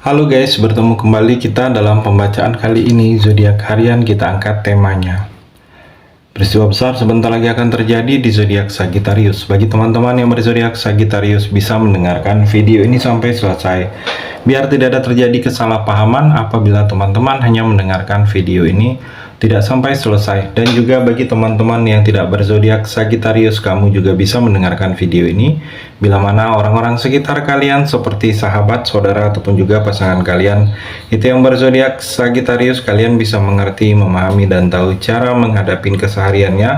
Halo guys, bertemu kembali kita dalam pembacaan kali ini. Zodiak harian kita angkat temanya. Peristiwa besar sebentar lagi akan terjadi di zodiak Sagittarius. Bagi teman-teman yang berzodiak Sagittarius bisa mendengarkan video ini sampai selesai. Biar tidak ada terjadi kesalahpahaman apabila teman-teman hanya mendengarkan video ini tidak sampai selesai. Dan juga bagi teman-teman yang tidak berzodiak Sagittarius, kamu juga bisa mendengarkan video ini bila mana orang-orang sekitar kalian seperti sahabat, saudara, ataupun juga pasangan kalian itu yang berzodiak Sagittarius, kalian bisa mengerti, memahami, dan tahu cara menghadapi kesehariannya.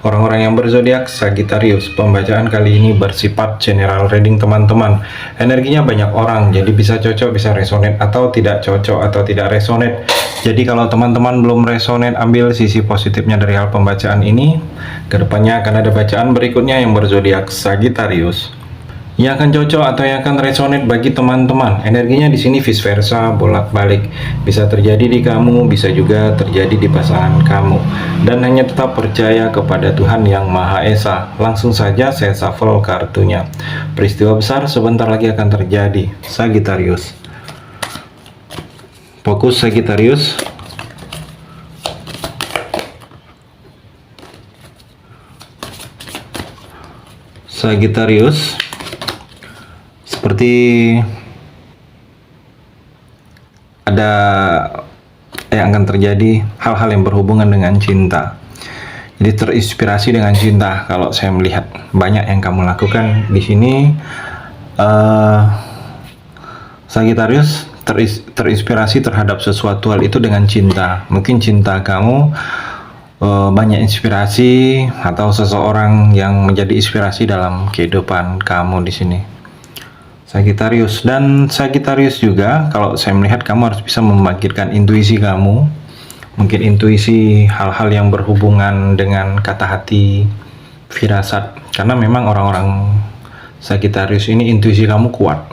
Orang-orang yang berzodiak Sagittarius, pembacaan kali ini bersifat general reading teman-teman. Energinya banyak orang, jadi bisa cocok, bisa resonate, atau tidak cocok, atau tidak resonate. Jadi kalau teman-teman belum resonate, ambil sisi positifnya dari hal pembacaan ini. Kedepannya akan ada bacaan berikutnya yang berzodiak Sagittarius yang akan cocok atau yang akan resonate bagi teman-teman. Energinya di sini vice versa, bolak-balik. Bisa terjadi di kamu, bisa juga terjadi di pasangan kamu. Dan hanya tetap percaya kepada Tuhan Yang Maha Esa. Langsung saja saya shuffle kartunya. Peristiwa besar sebentar lagi akan terjadi. Sagittarius. Fokus Sagittarius. Sagittarius. Seperti ada yang akan terjadi hal-hal yang berhubungan dengan cinta. Jadi terinspirasi dengan cinta. Kalau saya melihat banyak yang kamu lakukan di sini, Sagittarius terinspirasi terhadap sesuatu hal itu dengan cinta. Mungkin cinta kamu banyak inspirasi atau seseorang yang menjadi inspirasi dalam kehidupan kamu di sini. Sagittarius. Dan Sagittarius juga, kalau saya melihat kamu harus bisa membangkitkan intuisi kamu. Mungkin intuisi hal-hal yang berhubungan dengan kata hati, firasat. Karena memang orang-orang Sagittarius ini intuisi kamu kuat.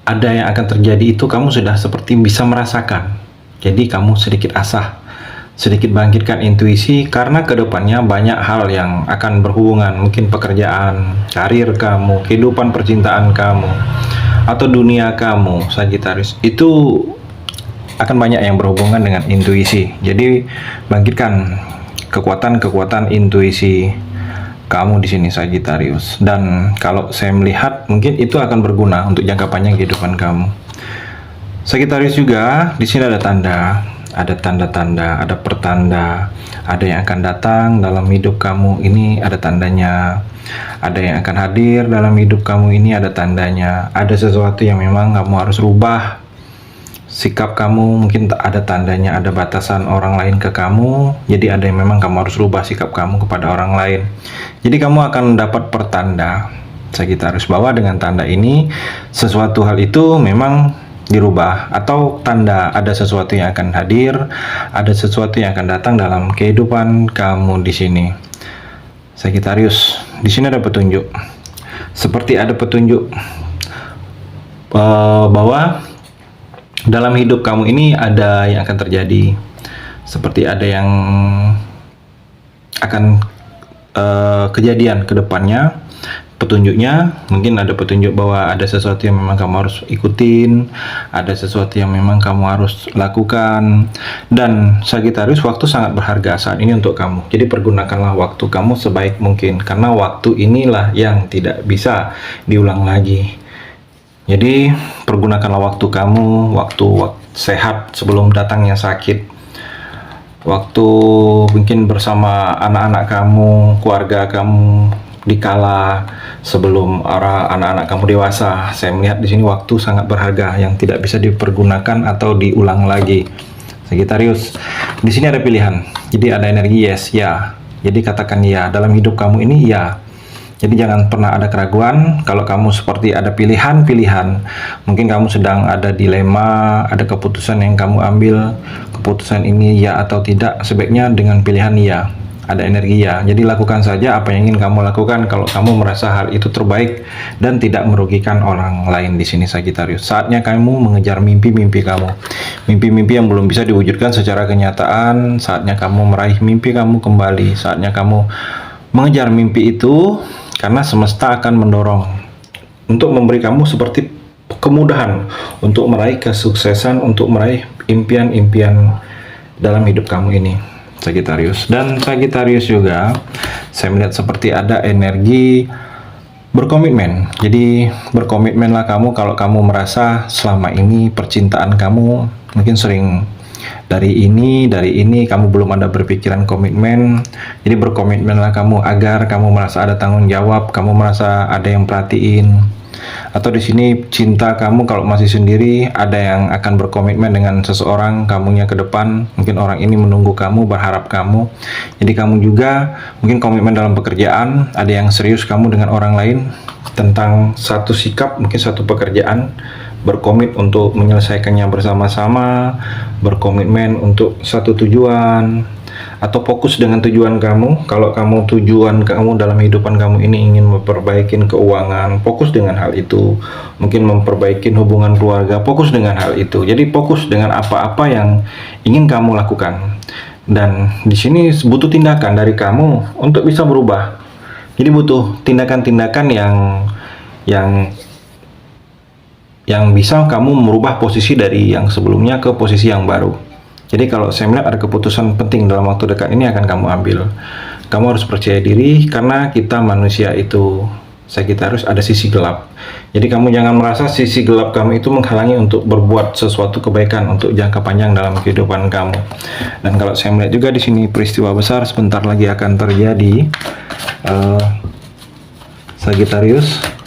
Ada yang akan terjadi itu kamu sudah seperti bisa merasakan. Jadi kamu sedikit asah, sedikit bangkitkan intuisi, karena kedepannya banyak hal yang akan berhubungan, mungkin pekerjaan, karir kamu, kehidupan percintaan kamu, atau dunia kamu, Sagittarius, itu akan banyak yang berhubungan dengan intuisi. Jadi bangkitkan kekuatan-kekuatan intuisi kamu di sini, Sagittarius. Dan kalau saya melihat mungkin itu akan berguna untuk jangka panjang kehidupan kamu. Sagittarius juga di sini ada tanda-tanda, ada pertanda, ada yang akan datang dalam hidup kamu, ini ada tandanya. Ada yang akan hadir dalam hidup kamu, ini ada tandanya. Ada sesuatu yang memang kamu harus rubah sikap kamu, mungkin ada tandanya, ada batasan orang lain ke kamu. Jadi ada yang memang kamu harus rubah sikap kamu kepada orang lain. Jadi kamu akan dapat pertanda, Sagittarius, bahwa dengan tanda ini sesuatu hal itu memang dirubah, atau tanda ada sesuatu yang akan hadir, ada sesuatu yang akan datang dalam kehidupan kamu di sini, Sagittarius. Di sini ada petunjuk, seperti ada petunjuk bahwa dalam hidup kamu ini ada yang akan terjadi, seperti ada yang akan kejadian ke depannya. Petunjuknya mungkin ada petunjuk bahwa ada sesuatu yang memang kamu harus ikutin, ada sesuatu yang memang kamu harus lakukan. Dan Sagittarius, waktu sangat berharga saat ini untuk kamu. Jadi pergunakanlah waktu kamu sebaik mungkin, karena waktu inilah yang tidak bisa diulang lagi. Jadi pergunakanlah waktu kamu, waktu sehat sebelum datangnya sakit, waktu mungkin bersama anak-anak kamu, keluarga kamu, dikala sebelum anak-anak kamu dewasa. Saya melihat di sini waktu sangat berharga yang tidak bisa dipergunakan atau diulang lagi, Sagittarius. Di sini ada pilihan, jadi ada energi yes, ya. Jadi katakan ya dalam hidup kamu ini, ya. Jadi jangan pernah ada keraguan. Kalau kamu seperti ada pilihan-pilihan, mungkin kamu sedang ada dilema, ada keputusan yang kamu ambil, keputusan ini ya atau tidak, sebaiknya dengan pilihan ya. Ada energi ya. Jadi lakukan saja apa yang ingin kamu lakukan kalau kamu merasa hal itu terbaik dan tidak merugikan orang lain di sini, Sagittarius. Saatnya kamu mengejar mimpi-mimpi kamu. Mimpi-mimpi yang belum bisa diwujudkan secara kenyataan, saatnya kamu meraih mimpi kamu kembali. Saatnya kamu mengejar mimpi itu, karena semesta akan mendorong untuk memberi kamu seperti kemudahan untuk meraih kesuksesan, untuk meraih impian-impian dalam hidup kamu ini, Sagittarius. Dan Sagittarius juga saya melihat seperti ada energi berkomitmen. Jadi berkomitmenlah kamu kalau kamu merasa selama ini percintaan kamu mungkin sering dari ini kamu belum ada berpikiran komitmen. Jadi berkomitmenlah kamu agar kamu merasa ada tanggung jawab, kamu merasa ada yang perhatiin. Atau di sini cinta kamu kalau masih sendiri, ada yang akan berkomitmen dengan seseorang kamunya ke depan. Mungkin orang ini menunggu kamu, berharap kamu. Jadi kamu juga mungkin komitmen dalam pekerjaan, ada yang serius kamu dengan orang lain tentang satu sikap, mungkin satu pekerjaan, berkomit untuk menyelesaikannya bersama-sama, berkomitmen untuk satu tujuan, atau fokus dengan tujuan kamu. Kalau kamu tujuan kamu dalam kehidupan kamu ini ingin memperbaiki keuangan, fokus dengan hal itu. Mungkin memperbaiki hubungan keluarga, fokus dengan hal itu. Jadi fokus dengan apa-apa yang ingin kamu lakukan. Dan di sini butuh tindakan dari kamu untuk bisa berubah. Jadi butuh tindakan-tindakan yang bisa kamu merubah posisi dari yang sebelumnya ke posisi yang baru. Jadi kalau saya melihat ada keputusan penting dalam waktu dekat ini akan kamu ambil. Kamu harus percaya diri karena kita manusia itu, Sagittarius, ada sisi gelap. Jadi kamu jangan merasa sisi gelap kamu itu menghalangi untuk berbuat sesuatu kebaikan untuk jangka panjang dalam kehidupan kamu. Dan kalau saya melihat juga di sini peristiwa besar sebentar lagi akan terjadi, Sagittarius.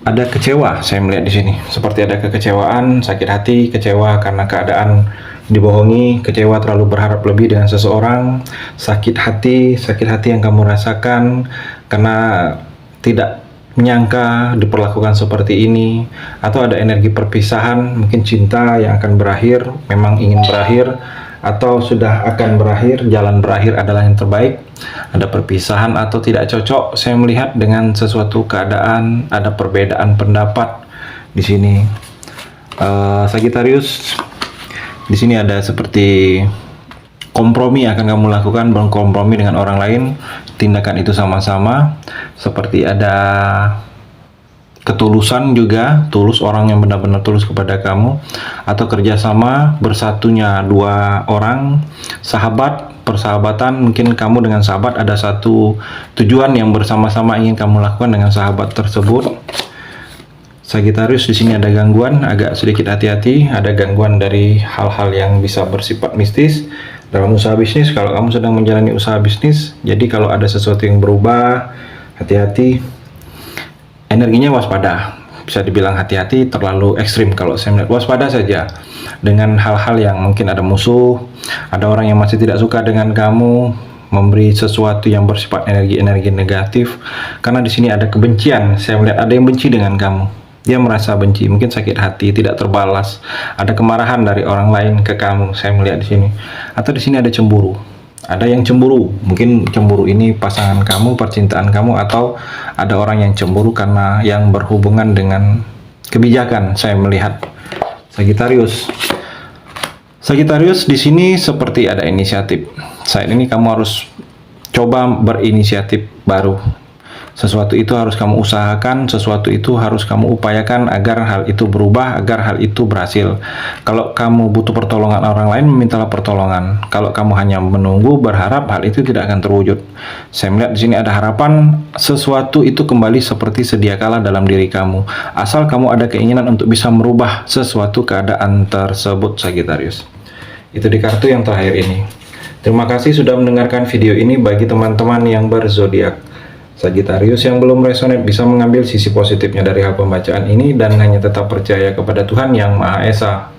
Ada kecewa, saya melihat di sini. Seperti ada kekecewaan, sakit hati, kecewa karena keadaan dibohongi, kecewa terlalu berharap lebih dengan seseorang, sakit hati yang kamu rasakan karena tidak menyangka diperlakukan seperti ini, atau ada energi perpisahan, mungkin cinta yang akan berakhir, memang ingin berakhir, atau sudah akan berakhir, jalan berakhir adalah yang terbaik. Ada perpisahan atau tidak cocok, saya melihat dengan sesuatu keadaan, ada perbedaan pendapat di sini. Sagittarius, di sini ada seperti kompromi akan kamu lakukan, berkompromi dengan orang lain. Tindakan itu sama-sama, seperti ada ketulusan juga, tulus, orang yang benar-benar tulus kepada kamu, atau kerjasama bersatunya dua orang, sahabat, persahabatan. Mungkin kamu dengan sahabat ada satu tujuan yang bersama-sama ingin kamu lakukan dengan sahabat tersebut. Sagittarius, di sini ada gangguan, agak sedikit hati-hati, ada gangguan dari hal-hal yang bisa bersifat mistis dalam usaha bisnis. Kalau kamu sedang menjalani usaha bisnis, jadi kalau ada sesuatu yang berubah, hati-hati. Energinya waspada, bisa dibilang hati-hati, terlalu ekstrim. Kalau saya melihat waspada saja dengan hal-hal yang mungkin ada musuh, ada orang yang masih tidak suka dengan kamu, memberi sesuatu yang bersifat energi-energi negatif. Karena di sini ada kebencian, saya melihat ada yang benci dengan kamu. Dia merasa benci, mungkin sakit hati, tidak terbalas. Ada kemarahan dari orang lain ke kamu, saya melihat di sini. Atau di sini ada cemburu. Ada yang cemburu, mungkin cemburu ini pasangan kamu, percintaan kamu, atau ada orang yang cemburu karena yang berhubungan dengan kebijakan. Saya melihat Sagittarius. Sagittarius, di sini seperti ada inisiatif. Saat ini kamu harus coba berinisiatif baru. Sesuatu itu harus kamu usahakan, sesuatu itu harus kamu upayakan agar hal itu berubah, agar hal itu berhasil. Kalau kamu butuh pertolongan orang lain, memintalah pertolongan. Kalau kamu hanya menunggu, berharap, hal itu tidak akan terwujud. Saya melihat di sini ada harapan, sesuatu itu kembali seperti sedia kala dalam diri kamu. Asal kamu ada keinginan untuk bisa merubah sesuatu keadaan tersebut, Sagittarius. Itu di kartu yang terakhir ini. Terima kasih sudah mendengarkan video ini. Bagi teman-teman yang berzodiak Sagittarius yang belum resonate bisa mengambil sisi positifnya dari hal pembacaan ini dan hanya tetap percaya kepada Tuhan Yang Maha Esa.